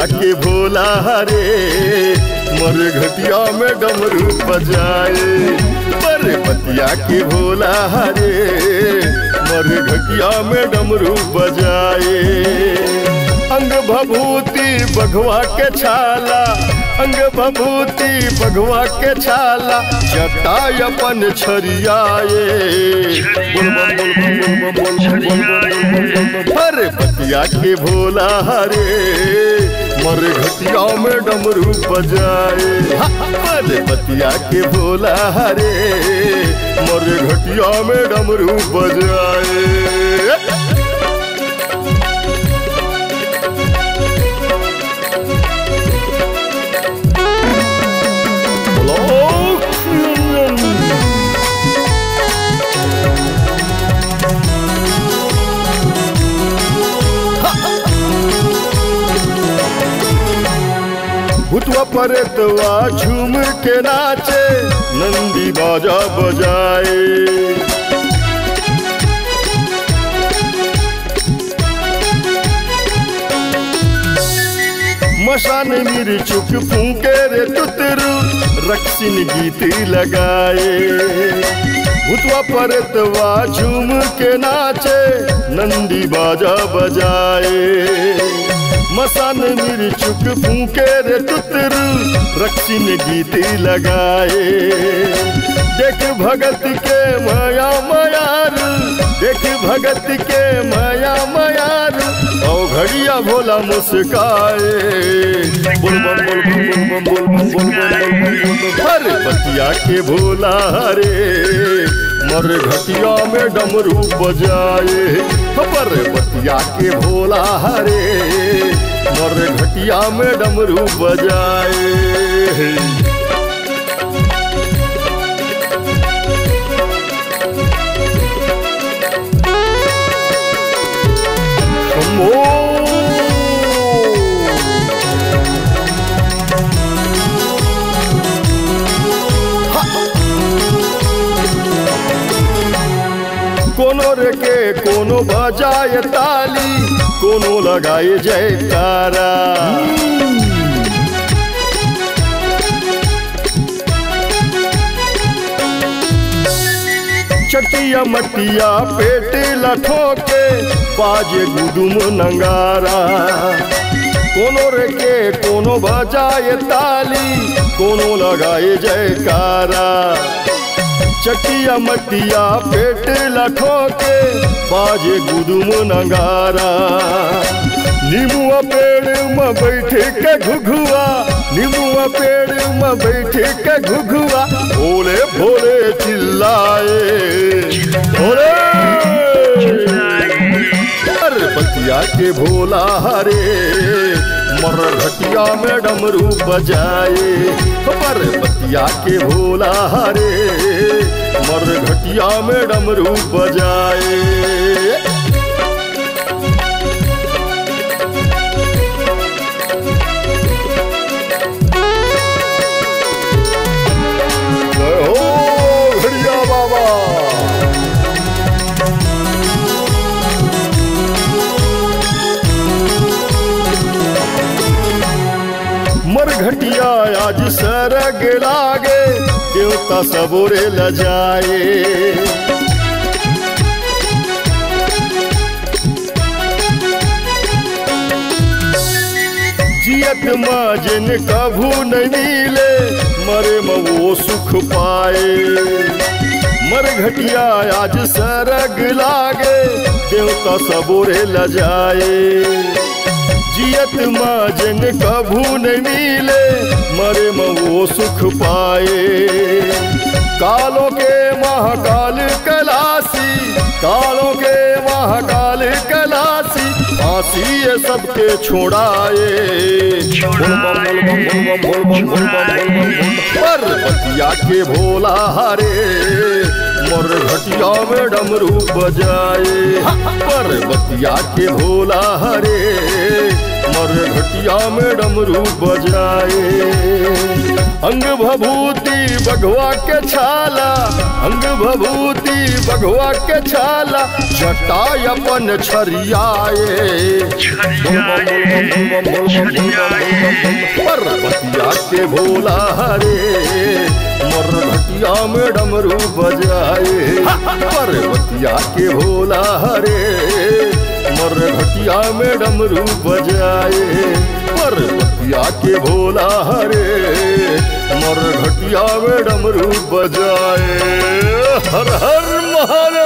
के भोला हरे मोर घटिया में डमरू बजाए, पर पतिया के भोला हरे मोर घटिया में डमरू बजाए। अंग भभूति बघवा के छाला, अंग भभूति बघवा के छाला, जटाय अपन छरियाए। हर पतिया के भोला हरे मोर घटिया में डमरू बजाए, पर पतिया के भोला हरे मोर घटिया में डमरू बजाए। भूतवा परेतवा झूम के नाचे, नंदी बाजा बजाए। मशान मिर्चुक फूके रे तुतरू, रक्सिन गीत लगाए। भूतवा परेतवा झूम के नाचे, नंदी बाजा बजाए। मसान मिर्चुक फूके रे तुतरू, रक्सिन गीत लगाए। देख भगत के माया मायारू, देख भगत के माया मायारू, औ घड़िया भोला मुस्काए। बोल बम बोल बम बोल बम बोल बम। हर पतिया के भोला हरे मोर घटिया में डमरू बजाए, पर पतिया के भोला हरे मोर घटिया में डमरू बजाए। कोनो रे के कोनो बजाए ताली, कोनो लगाए जयकारा। चटिया मटिया पेट लठो के, बाजे गुदुम नंगारा। कोनो रे के कोनो बजाए ताली, कोनो लगाए जयकारा। चटिया मटिया पेट लठो के, बाजे गुदुम नगारा। नीमुआ पेड़ में बैठे के घुघुआ, नीमुआ पेड़ में बैठे के घुघुआ, भोले भोले चिल्लाए। भोले हर पतिया के भोला हरे मोर घटिया में डमरू बजाए, पर पतिया के भोला हरे मोर घटिया में डमरू बजाए। जय हो घड़िया बाबा। मोर घटिया आज सरग लागे, देवता सबोरे लजाए। जियत माँ जिन कभू नहीं मिले, मरे में वो सुख पाए। मर घटिया आज सरग लागे, देवता सबोरे लजाए। जियत माजन कभू न मिले मरे वो सुख पाए। कालों के महाकाल कैलासी, कालों के महाकाल कैलासी, फांसी ये सबके छोड़ाए। पर्वतिया के भोला हरे मोर घटिया में डमरू बजाए। पर्वतिया के भोला हरे मोर घटिया में डमरू बजाए। अंग भभूति बघवा के छाला, अंग भभूति बघवा के छाला, जटायपन छरियाए। पर्वतिया के भोला हरे मोर घटिया में डमरू बजाए। पर्वतिया के भोला हरे मोर घटिया में डमरू बजाए। पर्वतिया के भोला हरे मोर घटिया में डमरू बजाए। हर हर महादेव।